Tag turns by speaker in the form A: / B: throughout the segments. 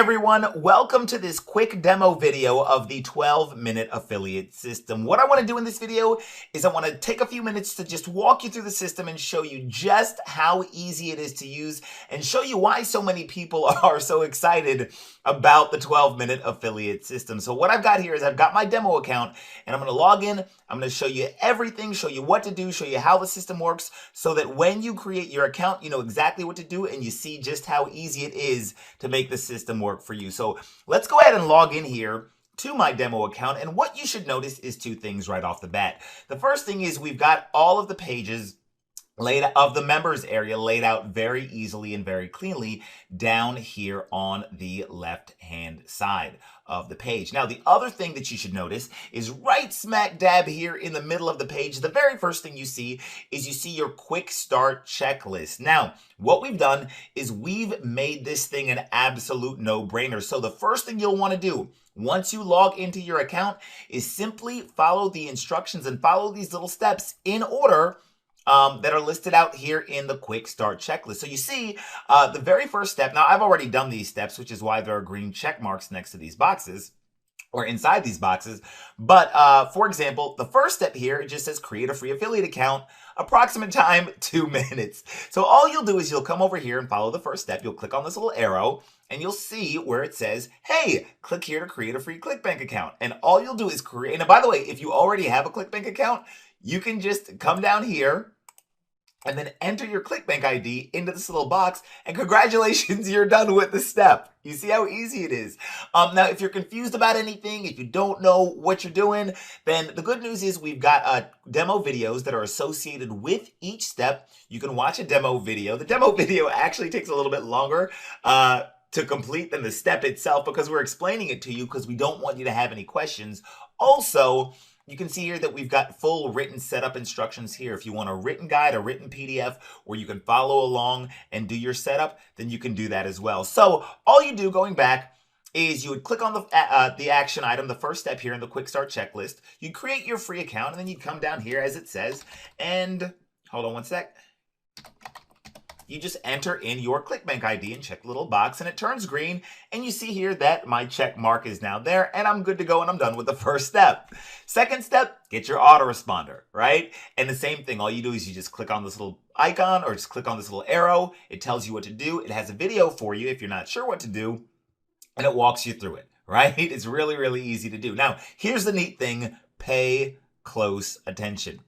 A: everyone, welcome to this quick demo video of the 12-minute affiliate system. What I want to do in this video is I want to take a few minutes to just walk you through the system and show you just how easy it is to use and show you why so many people are so excited about the 12-minute affiliate system. So what I've got here is I've got my demo account and I'm going to log in. I'm going to show you everything, show you what to do, show you how the system works so that when you create your account, you know exactly what to do and you see just how easy it is to make the system work for you. So let's go ahead and log in here to my demo account. And what you should notice is two things right off the bat. The first thing is we've got all of the pages laid out of the members area laid out very easily and very cleanly down here on the left hand side of the page. Now, the other thing that you should notice is right smack dab here in the middle of the page, the very first thing you see is you see your quick start checklist. Now, what we've done is we've made this thing an absolute no-brainer. So the first thing you'll want to do once you log into your account is simply follow the instructions and follow these little steps in order that are listed out here in the quick start checklist. So you see the very first step. Now I've already done these steps, which is why there are green check marks next to these boxes or inside these boxes. But for example, the first step here, it just says create a free affiliate account, approximate time 2 minutes. So all you'll do is you'll come over here and follow the first step. You'll click on this little arrow and you'll see where it says, hey, click here to create a free ClickBank account. And all you'll do is create, and by the way, if you already have a ClickBank account, you can just come down here and then enter your ClickBank ID into this little box, and congratulations, you're done with the step. You see how easy it is. Now, if you're confused about anything, if you don't know what you're doing, then the good news is we've got demo videos that are associated with each step. You can watch a demo video. The demo video actually takes a little bit longer to complete than the step itself because we're explaining it to you because we don't want you to have any questions. Also, you can see here that we've got full written setup instructions here. If you want a written guide, a written PDF, where you can follow along and do your setup, then you can do that as well. So all you do going back is you would click on the action item, the first step here in the quick start checklist. You create your free account and then you come down here as it says, and hold on one sec. You just enter in your ClickBank ID and check the little box and it turns green and you see here that my check mark is now there and I'm good to go and I'm done with the first step. Second step, get your autoresponder, right? And the same thing, all you do is you just click on this little icon or just click on this little arrow. It tells you what to do. It has a video for you if you're not sure what to do and it walks you through it, right? It's really, really easy to do. Now, here's the neat thing, pay close attention.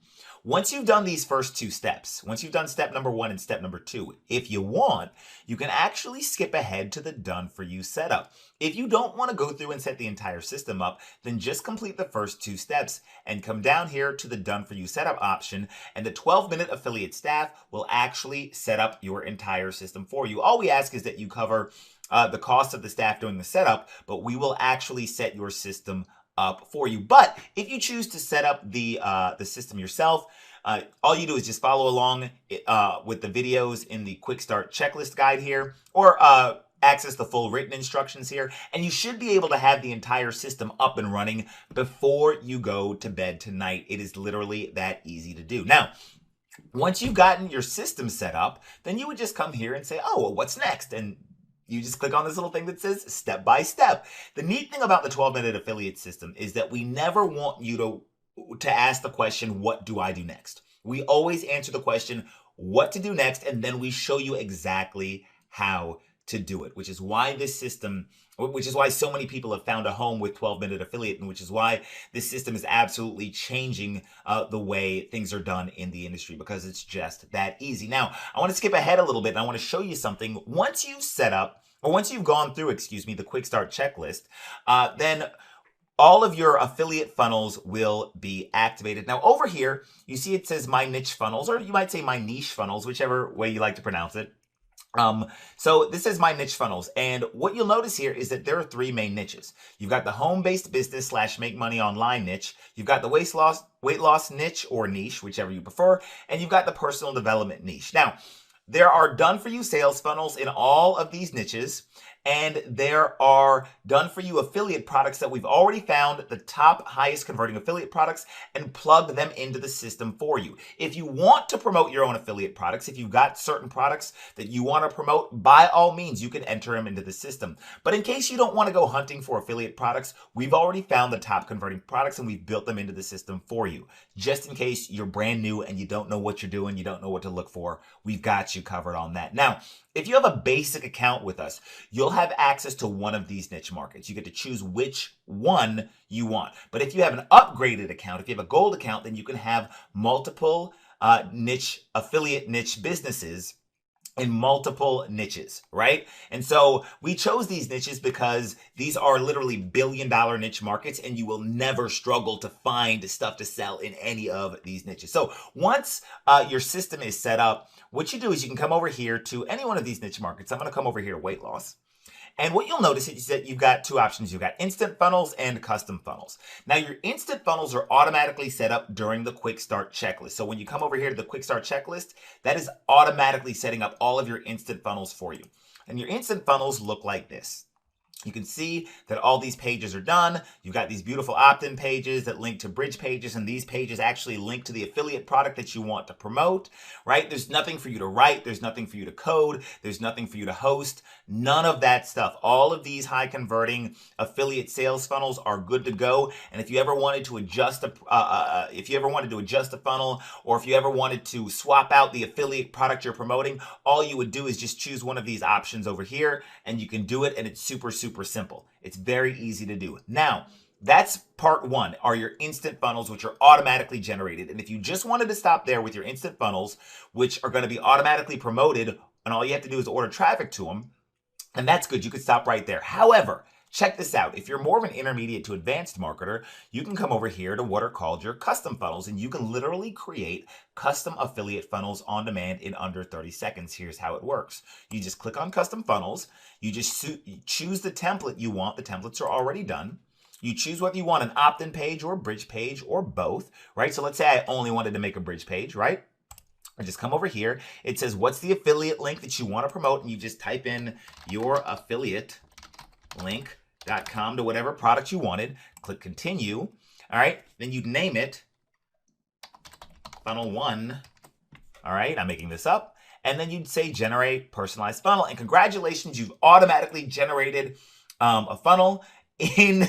A: Once you've done these first two steps, once you've done step number 1 and step number 2, if you want, you can actually skip ahead to the done for you setup. If you don't want to go through and set the entire system up, then just complete the first 2 steps and come down here to the done for you setup option and the 12-minute affiliate staff will actually set up your entire system for you. All we ask is that you cover the cost of the staff doing the setup, but we will actually set your system up for you. But if you choose to set up the system yourself, all you do is just follow along with the videos in the quick start checklist guide here, or access the full written instructions here, and you should be able to have the entire system up and running before you go to bed tonight. It is literally that easy to do. Now, once you've gotten your system set up, then you would just come here and say, oh, well, what's next? And you just click on this little thing that says step by step. The neat thing about the 12-minute affiliate system is that we never want you to ask the question, what do I do next? We always answer the question, what to do next, and then we show you exactly how to do it, which is why this system, which is why so many people have found a home with 12-minute affiliate, and which is why this system is absolutely changing the way things are done in the industry, because it's just that easy. Now, I want to skip ahead a little bit and I want to show you something. Once you've set up, or once you've gone through, the quick start checklist, then all of your affiliate funnels will be activated. Now over here, you see it says my niche funnels, or you might say my niche funnels, whichever way you like to pronounce it. So this is my niche funnels. And what you'll notice here is that there are 3 main niches. You've got the home-based business / make money online niche. You've got the weight loss niche or niche, whichever you prefer. And you've got the personal development niche. Now, there are done for you sales funnels in all of these niches. and there are done for you affiliate products that we've already found the top highest converting affiliate products and plugged them into the system for you. If you want to promote your own affiliate products, if you've got certain products that you want to promote, by all means, you can enter them into the system. But in case you don't want to go hunting for affiliate products, we've already found the top converting products and we've built them into the system for you. Just in case you're brand new and you don't know what you're doing, you don't know what to look for, we've got you covered on that. Now, if you have a basic account with us, you'll have access to one of these niche markets. You get to choose which one you want. But if you have an upgraded account, if you have a gold account, then you can have multiple niche affiliate niche businesses in multiple niches, right? And so we chose these niches because these are literally billion-dollar niche markets and you will never struggle to find stuff to sell in any of these niches. So once your system is set up, what you do is you can come over here to any one of these niche markets. I'm going to come over here to weight loss. And what you'll notice is that you've got two options. You've got instant funnels and custom funnels. Now, your instant funnels are automatically set up during the quick start checklist. So when you come over here to the quick start checklist, that is automatically setting up all of your instant funnels for you. And your instant funnels look like this. You can see that all these pages are done. You've got these beautiful opt-in pages that link to bridge pages, and these pages actually link to the affiliate product that you want to promote, right? There's nothing for you to write. There's nothing for you to code. There's nothing for you to host. None of that stuff. All of these high converting affiliate sales funnels are good to go. And if you ever wanted to adjust a funnel, or if you ever wanted to swap out the affiliate product you're promoting, all you would do is just choose one of these options over here, and you can do it, and it's super simple. It's very easy to do. Now, that's part one, are your instant funnels, which are automatically generated. And if you just wanted to stop there with your instant funnels, which are going to be automatically promoted, and all you have to do is order traffic to them, and that's good. You could stop right there. However, check this out. If you're more of an intermediate to advanced marketer, you can come over here to what are called your custom funnels, and you can literally create custom affiliate funnels on demand in under 30 seconds. Here's how it works. You just click on custom funnels. You just choose the template you want. The templates are already done. You choose whether you want an opt-in page or a bridge page or both, right? So let's say I only wanted to make a bridge page, right? I just come over here. It says, what's the affiliate link that you want to promote? And you just type in your affiliate link.com to whatever product you wanted. Click continue. All right. Then you'd name it funnel 1. All right. I'm making this up. And then you'd say generate personalized funnel. And congratulations, you've automatically generated a funnel in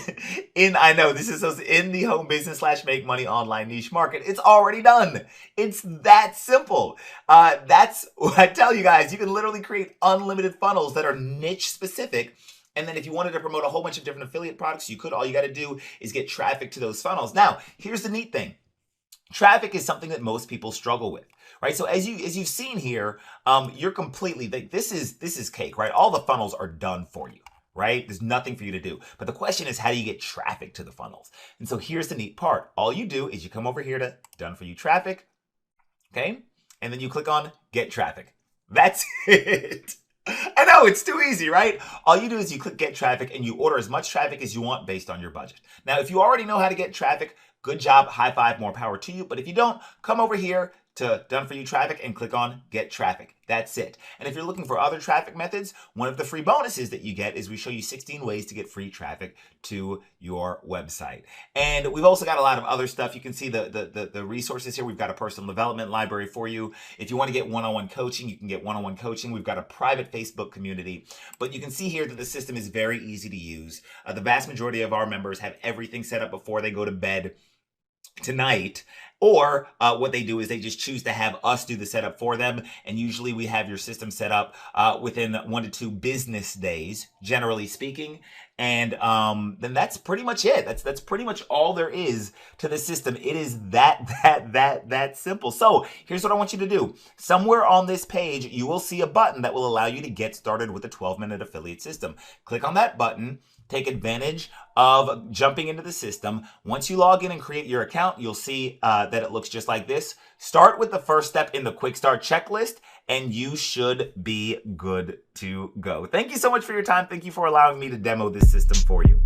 A: I know this is in the home business / make money online niche market. It's already done. It's that simple. That's what I tell you guys. You can literally create unlimited funnels that are niche specific. And then if you wanted to promote a whole bunch of different affiliate products, you could. All you got to do is get traffic to those funnels. Now, here's the neat thing. Traffic is something that most people struggle with, right? So as you've seen here, you're completely, this is cake, right? All the funnels are done for you, right? There's nothing for you to do. But the question is, how do you get traffic to the funnels? And so here's the neat part. All you do is you come over here to done for you traffic, okay? And then you click on get traffic. That's it. I know, it's too easy, right? All you do is you click get traffic and you order as much traffic as you want based on your budget. Now, if you already know how to get traffic, good job, high five, more power to you. But if you don't, come over here to done for you traffic and click on get traffic. That's it. And if you're looking for other traffic methods, one of the free bonuses that you get is we show you 16 ways to get free traffic to your website. And we've also got a lot of other stuff. You can see the resources here. We've got a personal development library for you. If you want to get one-on-one coaching, you can get one-on-one coaching. We've got a private Facebook community. But you can see here that the system is very easy to use. The vast majority of our members have everything set up before they go to bed tonight, or what they do is they just choose to have us do the setup for them, and usually we have your system set up within 1 to 2 business days, generally speaking, and then that's pretty much it. That's pretty much all there is to the system. It is that simple. So here's what I want you to do. Somewhere on this page, you will see a button that will allow you to get started with the 12-minute affiliate system. Click on that button. Take advantage of jumping into the system. Once you log in and create your account, you'll see that it looks just like this. Start with the first step in the quick start checklist, and you should be good to go. Thank you so much for your time. Thank you for allowing me to demo this system for you.